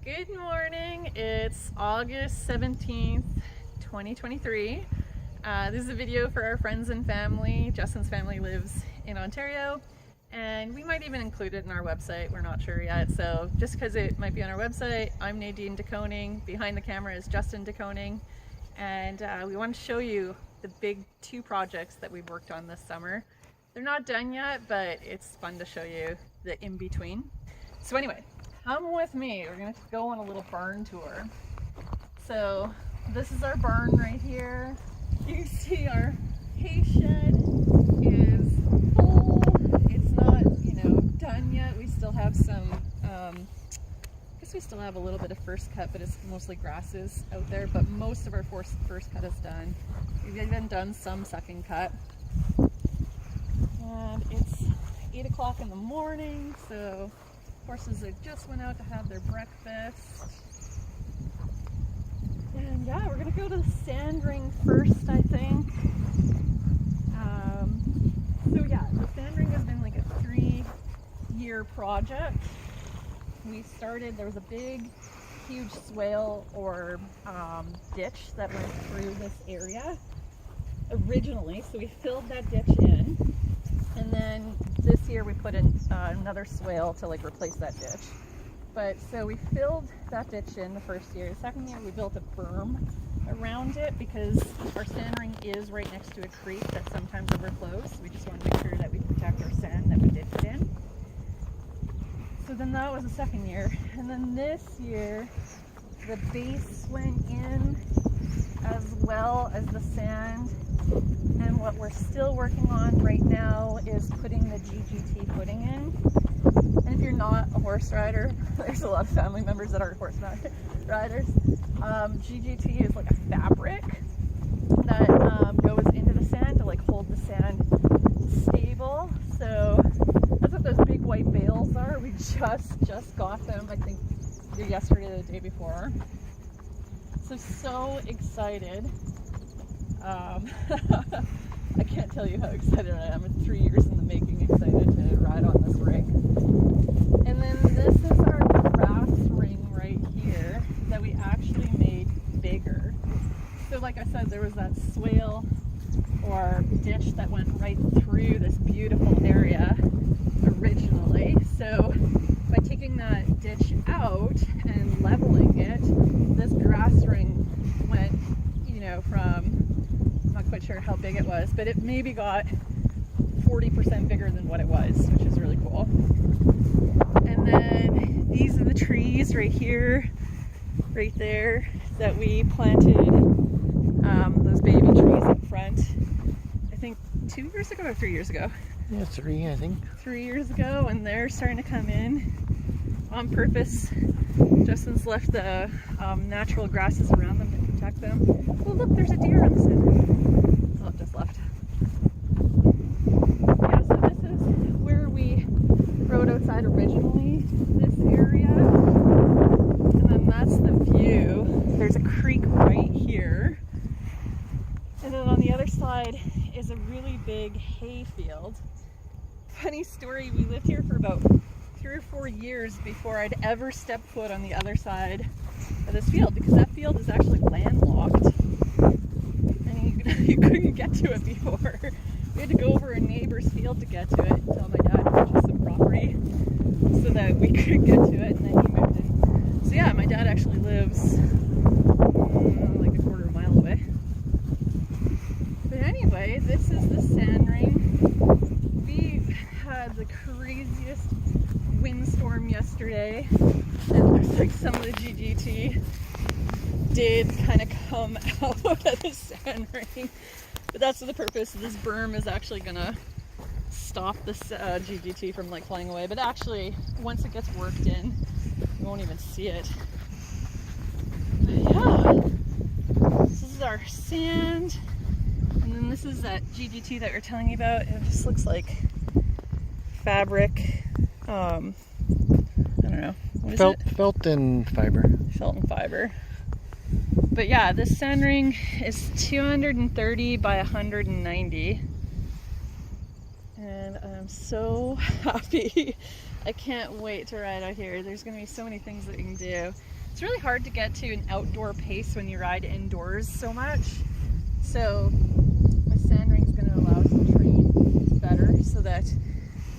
Good morning, it's August 17th, 2023. This is a video for our friends and family. Justin's family lives in Ontario, and we might even include it in our website. We're not sure yet, so just because it might be on our website, I'm Nadine DeConing. Behind the camera is Justin DeConing, and we want to show you the big two projects that we've worked on this summer. They're not done yet, but it's fun to show you the in-between. So anyway, come with me. We're going to go on a little barn tour. So this is our barn right here. You can see our hay shed is full. It's not, done yet. We still have some, I guess we still have a little bit of first cut, but it's mostly grasses out there. But most of our first cut is done. We've even done some second cut. And it's 8 o'clock in the morning, so horses that just went out to have their breakfast. And yeah, we're gonna go to the sand ring first, I think. So yeah, the sand ring has been like a 3-year project. We started, there was a big, huge swale or ditch that went through this area originally. So we filled that ditch in. And then this year we put in another swale to replace that ditch. But so we filled that ditch in the first year. The second year we built a berm around it because our sand ring is right next to a creek that sometimes overflows. So we just want to make sure that we protect our sand that we did put in. So then that was the second year. And then this year the base went in as well as the sand. And what we're still working on right now is putting the GGT footing in. And if you're not a horse rider, there's a lot of family members that are horse riders. GGT is like a fabric that goes into the sand to hold the sand stable. So that's what those big white bales are. We just got them, I think either yesterday or the day before. So excited. I can't tell you how excited I am. It's 3 years in the making, excited to ride on this ring. And then this is our grass ring right here that we actually made bigger. So like I said, there was that swale or ditch that went right through this beautiful area originally. So by taking that ditch out and leveling it, this grass ring went, from, I'm not quite sure how big it was, but it maybe got 40% bigger than what it was, which is really cool. And then these are the trees right here, right there, that we planted, those baby trees in front, I think 2 years ago or 3 years ago. Yeah, 3, I think. 3 years ago, and they're starting to come in on purpose. Justin's left the natural grasses around them to protect them. Oh look, there's a deer on the side. Oh, it just left. Yeah, so this is where we rode outside originally, this area. And then that's the view. There's a creek right here. And then on the other side is a really big hay field. Funny story, we lived here for about 3 or 4 years before I'd ever stepped foot on the other side of this field, because that field is actually landlocked and you couldn't get to it before. We had to go over a neighbor's field to get to it until my dad purchased some property so that we could get to it, and then he moved in. So yeah, my dad actually lives like a quarter of a mile away. But anyway, this is the sand ring. We had the craziest windstorm yesterday, and looks like some of the GGT did kind of come out of the sand ring, but that's for the purpose. This berm is actually gonna stop this GGT from flying away, but actually once it gets worked in you won't even see it. But yeah, this is our sand, and then this is that GGT that you're telling me about. It just looks like fabric. I don't know. What is it? Felt and fiber. Felt and fiber. But yeah, this sand ring is 230 by 190. And I'm so happy. I can't wait to ride out here. There's going to be so many things that we can do. It's really hard to get to an outdoor pace when you ride indoors so much. So my sand ring's going to allow us to train better so that,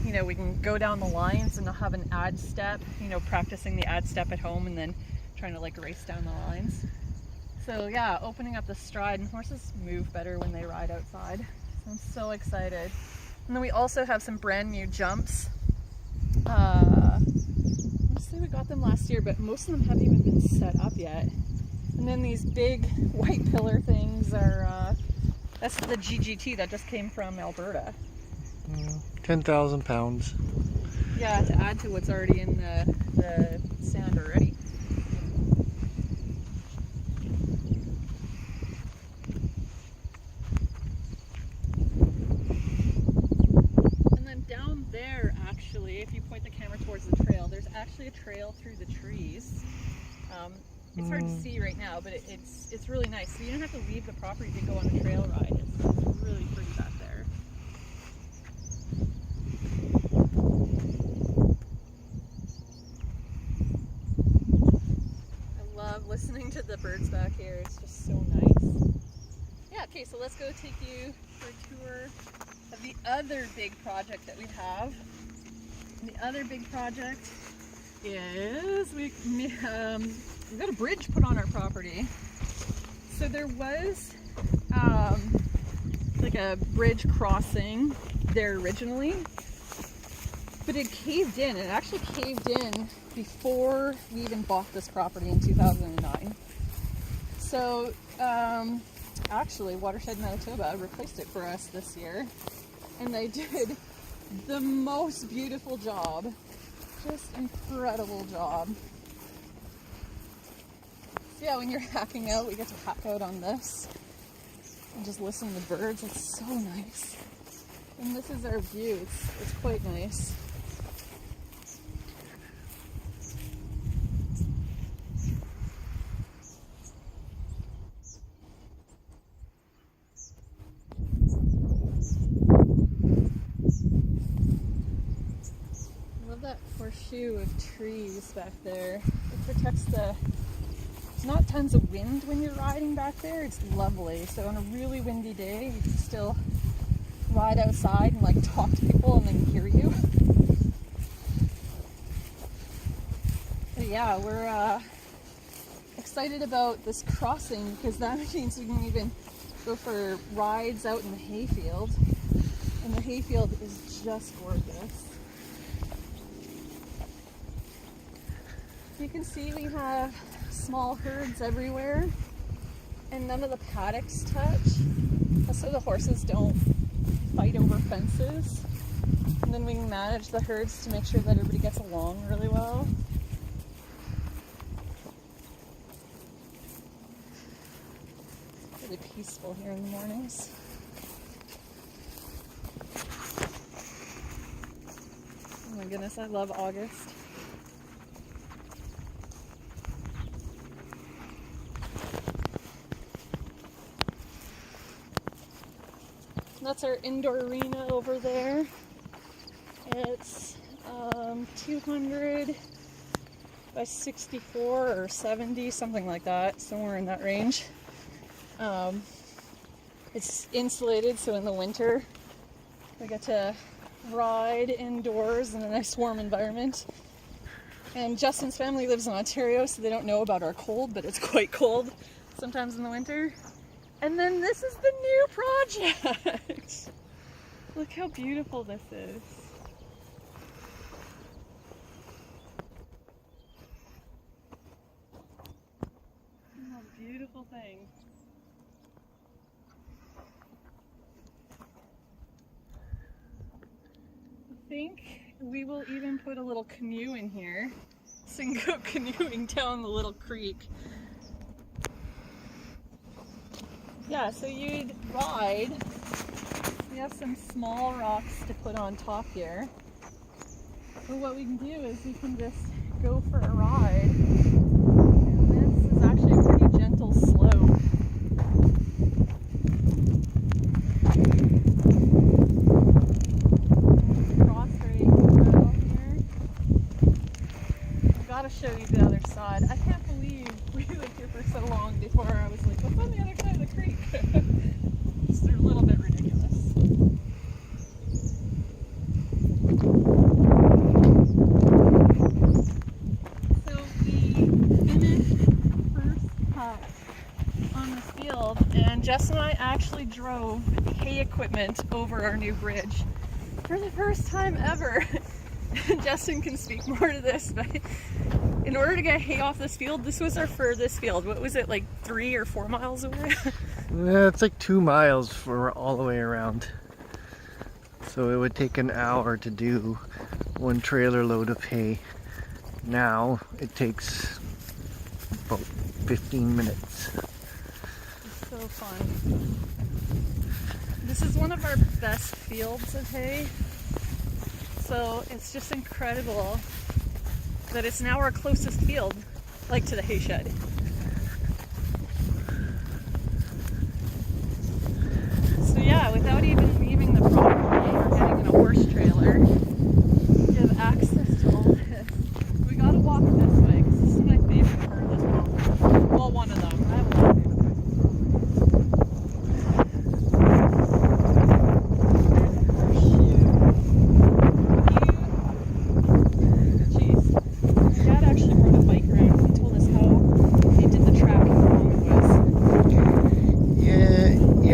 you know, we can go down the lines and not have an ad step, you know, practicing the ad step at home and then trying to like race down the lines. So yeah, opening up the stride, and horses move better when they ride outside. So I'm so excited. And then we also have some brand new jumps. Let's say we got them last year, but most of them haven't even been set up yet. And then these big white pillar things are, that's the GGT that just came from Alberta. 10,000 pounds. Yeah, to add to what's already in the sand already. And then down there, actually, if you point the camera towards the trail, there's actually a trail through the trees. It's hard to see right now, but it's really nice. So you don't have to leave the property to go on a trail ride. It's really pretty back there. I love listening to the birds back here. It's just so nice. Yeah, okay, so let's go take you for a tour of the other big project that we have. And the other big project is we've got a bridge put on our property. So there was like a bridge crossing there originally, but it caved in. It actually caved in before we even bought this property in 2009. So actually Watershed Manitoba replaced it for us this year, and they did the most beautiful job. Just incredible job. So yeah, when you're hacking out, we get to hack out on this and just listen to the birds. It's so nice. And this is our view. It's quite nice. That horseshoe of trees back there. It protects there's not tons of wind when you're riding back there. It's lovely. So on a really windy day, you can still ride outside and like talk to people and then hear you. But yeah, we're excited about this crossing because that means we can even go for rides out in the hayfield. And the hayfield is just gorgeous. You can see we have small herds everywhere, and none of the paddocks touch. That's so the horses don't fight over fences. And then we can manage the herds to make sure that everybody gets along really well. It's really peaceful here in the mornings. Oh my goodness, I love August. That's our indoor arena over there. It's 200 by 64 or 70, something like that, somewhere in that range. It's insulated, so in the winter we get to ride indoors in a nice warm environment. And Justin's family lives in Ontario, so they don't know about our cold, but it's quite cold sometimes in the winter. And then this is the new project. Look how beautiful this is. Oh, beautiful thing. I think we will even put a little canoe in here so you can go canoeing down the little creek. Yeah, so you'd ride. We have some small rocks to put on top here. But what we can do is we can just go for a ride. And this is actually a pretty gentle slope. Cross right out here. God, I can't believe we lived here for so long before I was like, what's on the other side of the creek? It's a little bit ridiculous. So we finished first cut on this field, and Jess and I actually drove hay equipment over our new bridge for the first time ever. Justin can speak more to this, but in order to get hay off this field, this was our furthest field. What was it, like 3 or 4 miles away? Yeah, it's like 2 miles for all the way around. So it would take an hour to do 1 trailer load of hay. Now it takes about 15 minutes. It's so fun. This is one of our best fields of hay. So it's just incredible that it's now our closest field, like to the hay shed. So yeah, without even leaving the property or getting in a horse trailer, you have access to all this. We gotta walk this way because this is my favorite part of this property. Well, one of them. I have a lot of favorite parts.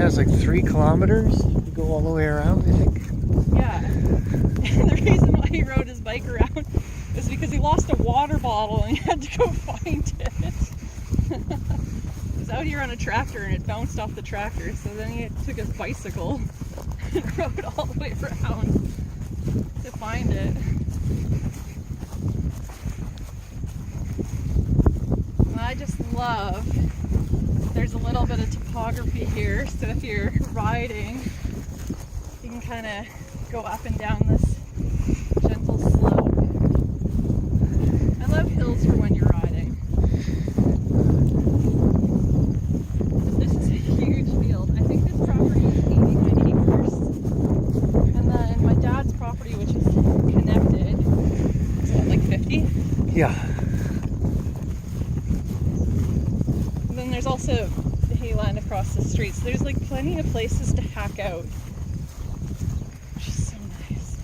It's like 3 kilometers to go all the way around, I think. Yeah. And the reason why he rode his bike around is because he lost a water bottle and he had to go find it. He was out here on a tractor and it bounced off the tractor, so then he took his bicycle and rode all the way around to find it. And I just love there's a little bit of topography here, so if you're riding, you can kind of go up and down this gentle slope. I love hills for when you're riding. But this is a huge field. I think this property is 89 acres. And then my dad's property, which is connected, is that like 50? Yeah. There's also the hayland across the street, so there's like plenty of places to hack out, which is so nice.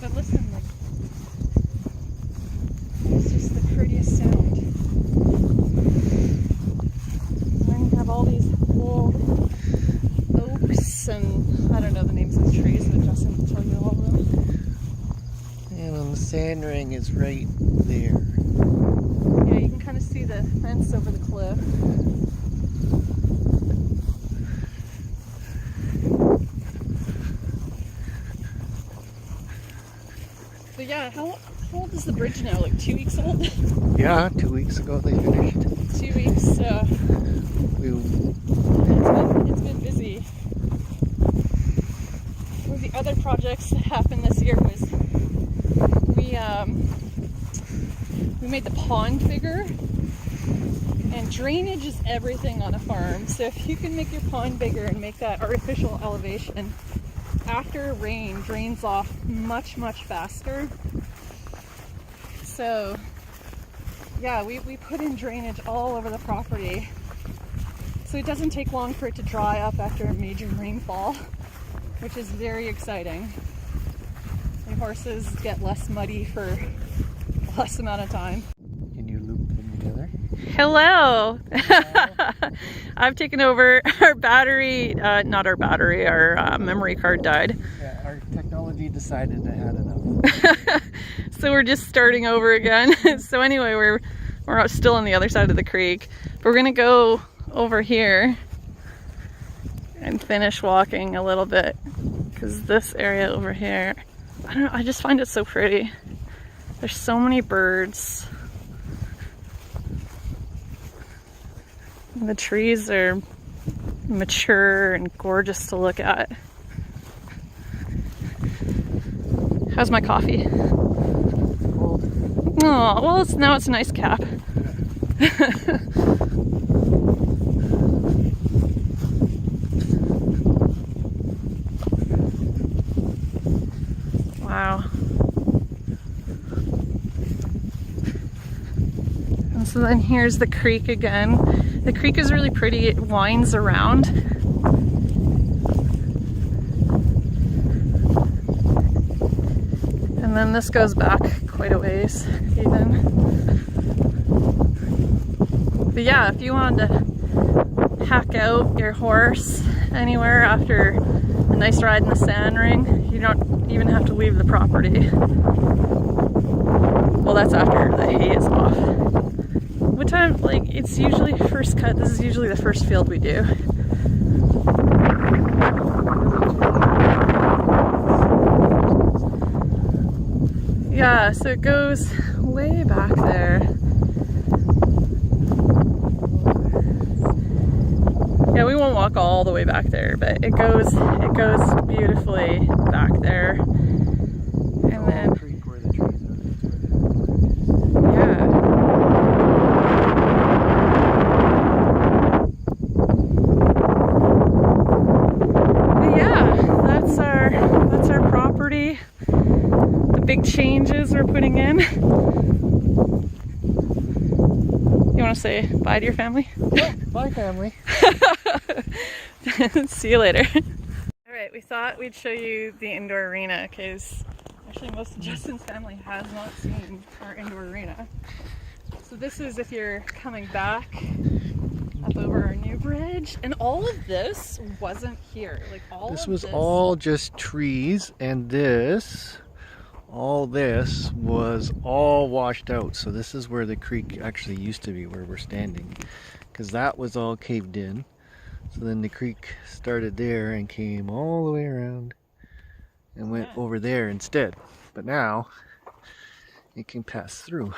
But listen, like, it's just the prettiest sound. And then you have all these old oaks and I don't know the names of the trees, but Justin can tell you all of them. And the sand ring is right there. Yeah, you can kind of see the fence over the cliff. But yeah, how old is the bridge now? Like 2 weeks old? Yeah, 2 weeks ago they finished. 2 weeks. It's been busy. One of the other projects that happened this year was we made the pond bigger. And drainage is everything on a farm. So if you can make your pond bigger and make that artificial elevation, after rain drains off much, much faster. So yeah, we put in drainage all over the property. So it doesn't take long for it to dry up after a major rainfall, which is very exciting. The horses get less muddy for less amount of time. Can you loop them together? Hello! I've taken over our battery, not our battery, our memory card died. Yeah, our technology decided it had enough. So we're just starting over again. So anyway, we're still on the other side of the creek. But we're gonna go over here and finish walking a little bit because this area over here, I don't know, I just find it so pretty. There's so many birds. The trees are mature and gorgeous to look at. How's my coffee? Oh, well, now it's a nice cap. Wow. And so then here's the creek again. The creek is really pretty. It winds around. And then this goes back quite a ways even. But yeah, if you wanted to hack out your horse anywhere after a nice ride in the sand ring, you don't even have to leave the property. Well, that's after the hay is off. What time, like, it's usually first cut. This is usually the first field we do. Yeah, so it goes way back there. Yeah, we won't walk all the way back there, but it goes beautifully back there. And then that's our property. The big changes we're putting in. You want to say bye to your family? Bye, family. See you later. Alright, we thought we'd show you the indoor arena because actually most of Justin's family has not seen our indoor arena. So this is if you're coming back up over our new bridge, and all of this wasn't here. Like This was all just trees, and all this was all washed out. So this is where the creek actually used to be, where we're standing, because that was all caved in. So then the creek started there and came all the way around and went over there instead. But now it can pass through.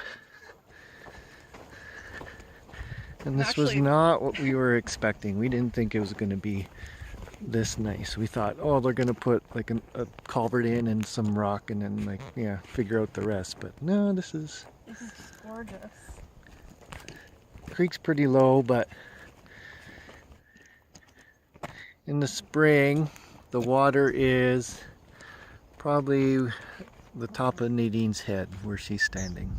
And this was not what we were expecting. We didn't think it was going to be this nice. We thought, oh, they're going to put like a culvert in and some rock and then like, yeah, figure out the rest. But no, this is gorgeous. Creek's pretty low, but in the spring, the water is probably the top of Nadine's head where she's standing.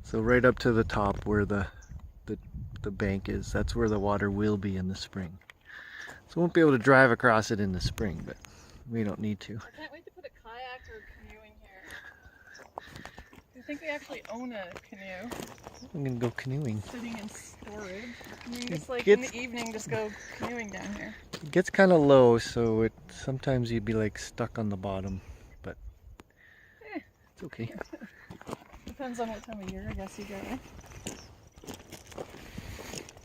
So right up to the top where the bank is, that's where the water will be in the spring. So we won't be able to drive across it in the spring, but we don't need to. I can't wait to put a kayak or canoeing here. I think we actually own a canoe. I'm gonna go canoeing. Sitting in storage. I mean, just like in the evening, just go canoeing down here. It gets kind of low, so sometimes you'd be like stuck on the bottom, but it's okay. Depends on what time of year, I guess you go.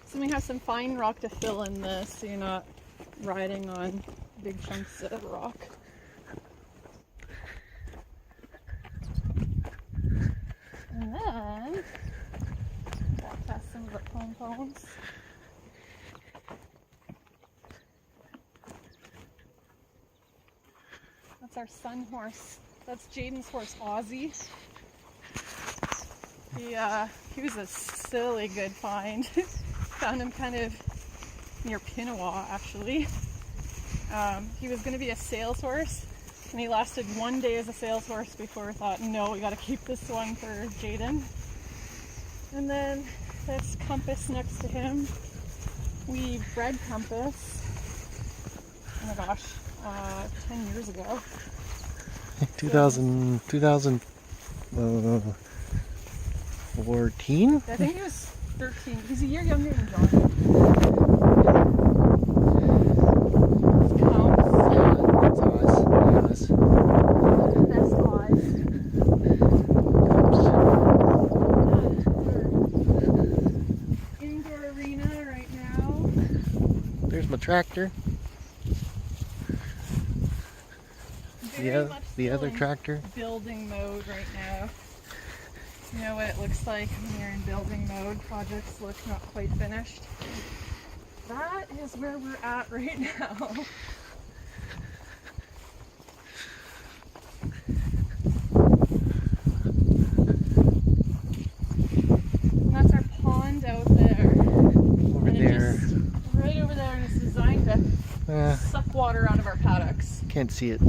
So we have some fine rock to fill in this, so you're not riding on big chunks of rock. And then walk past some of the pom-poms. That's our sun horse. That's Jaden's horse, Ozzy. He was a silly good find. Found him kind of near Pinawa, actually. He was going to be a sales horse, and he lasted 1 day as a sales horse before we thought, no, we got to keep this one for Jaden. And then this Compass next to him. We bred Compass, oh my gosh, 10 years ago. 2014? I think he was 13. He's a year younger than John. That's Oz. That's Oz. Indoor arena right now. There's my tractor. The other tractor. Building mode right now. You know what it looks like when you're in building mode. Projects look not quite finished. That is where we're at right now. And that's our pond out there. Over there. Right over there, and it's designed to suck water out of our paddocks. Can't see it.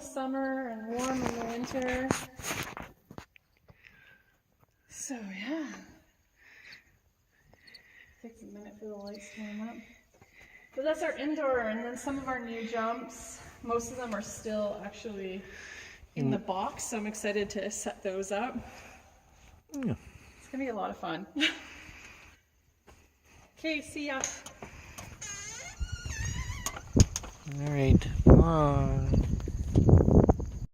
summer and warm in the winter. So yeah. Takes a minute for the lights to warm up. But that's our indoor, and then some of our new jumps, most of them are still actually in the box, so I'm excited to set those up. Yeah. It's gonna be a lot of fun. Okay, see ya. All right, come on.